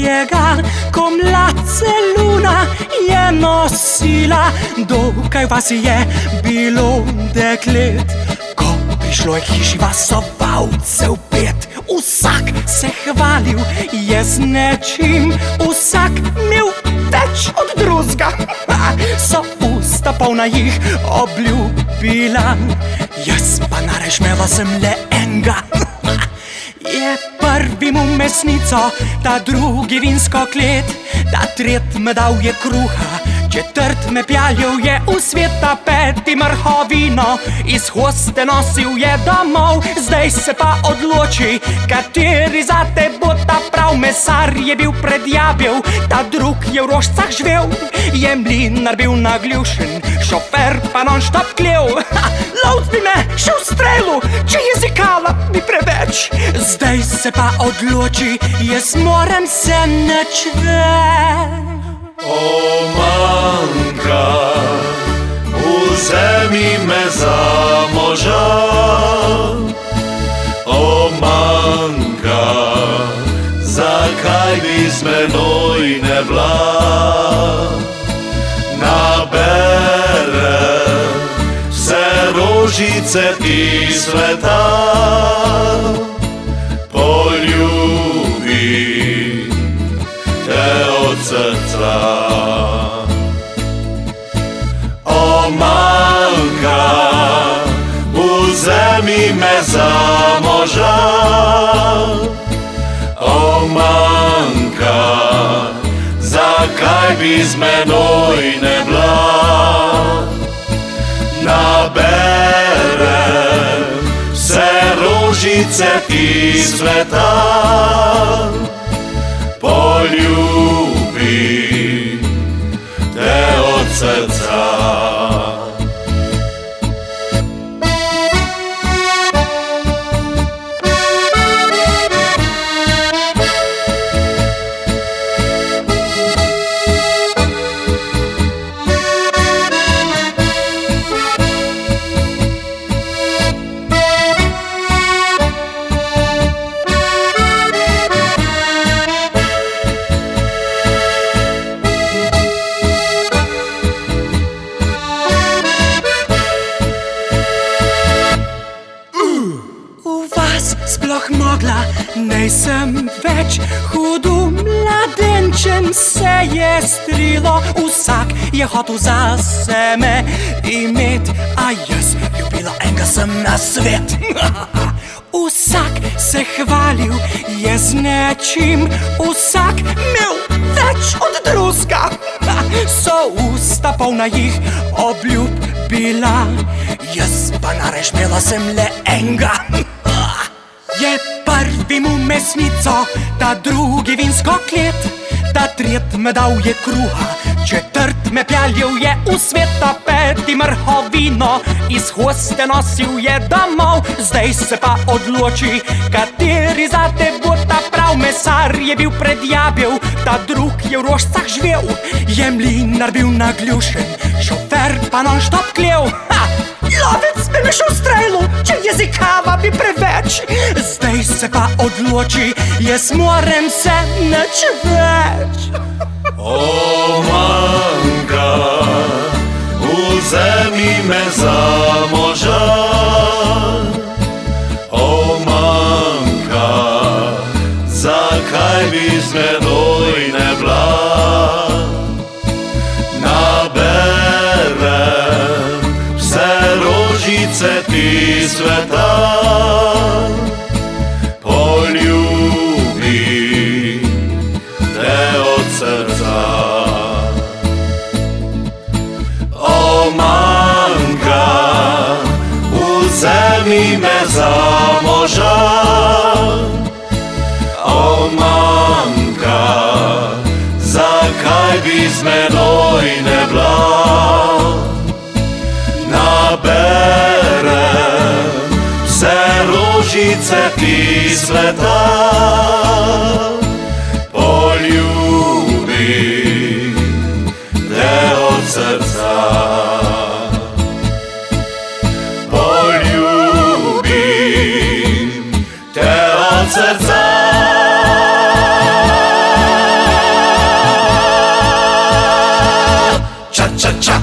svojega, ko mladce luna je nosila. Dokaj vas je bilo deklet, ko prišlo je k hiši vasovalcev 5. Vsak se hvalil je z nečim, vsak imel več od drugega. So usta polna jih obljubila, jaz pa narežmela sem le enega. Je prvi mu mesnico, ta drugi vinsko klet, ta tret me dal je kruha, četrt me pjaljal je v svet, ta peti mrhovino iz hoste nosil je domov. Zdaj se pa odloči, kateri zate bo ta prav. Mesar je bil predjabel, ta drug je v rožcah živel, je mlinar bil nagljušen, šofer pa non-stop klev. Lovc bi me šel v strelu, če jezikala bi preveč. Zdaj se pa odloči, jaz moram se nič več. O manjka, vzemi me za moža. O manjka, zakaj bi z menoj ne bila? Nabere vse rožice iz sveta, poljubi te od srca. O manjka, vzemi me za moža. O manjka, zakaj bi z menoj ne bila? Nabere vse rožice iz sveta, poljubi te od srca. Sploh mogla, nejsem več hudu mladenčem se je strilo. Vsak je hotel zase me imet, a jaz ljubila enega sem na svet. Vsak se hvalil je z nečim, vsak imel več od drugega. So usta polna jih obljub bila, jaz pa narežmela sem le enega. Je prvi mu mesnico, ta drugi vinsko klet, ta tret me dal je kruha, četrt me pjaljal je v svet, ta peti mrhovino iz hoste nosil je domov. Zdaj se pa odloči, kateri zate bo ta prav. Mesar je bil predjabel, ta drug je v rožcah živel, je mlinar bil nagljušen, šofer pa non-stop klev. Lovec bi me šel v strelu, če jezikava bi preveč. Zdaj se pa odloči, jaz moram se nič več. O manjka, vzemi me za moža. O manjka, zakaj bi z menoj ne bila? Ti sveta, poljubi te od srca. O manjka, vzemi me za moža. O manjka, zakaj bi z menoj ne bila? Rožice ti sveta, poljubi te od srca. Poljubi te od srca. Ча-ча-ча.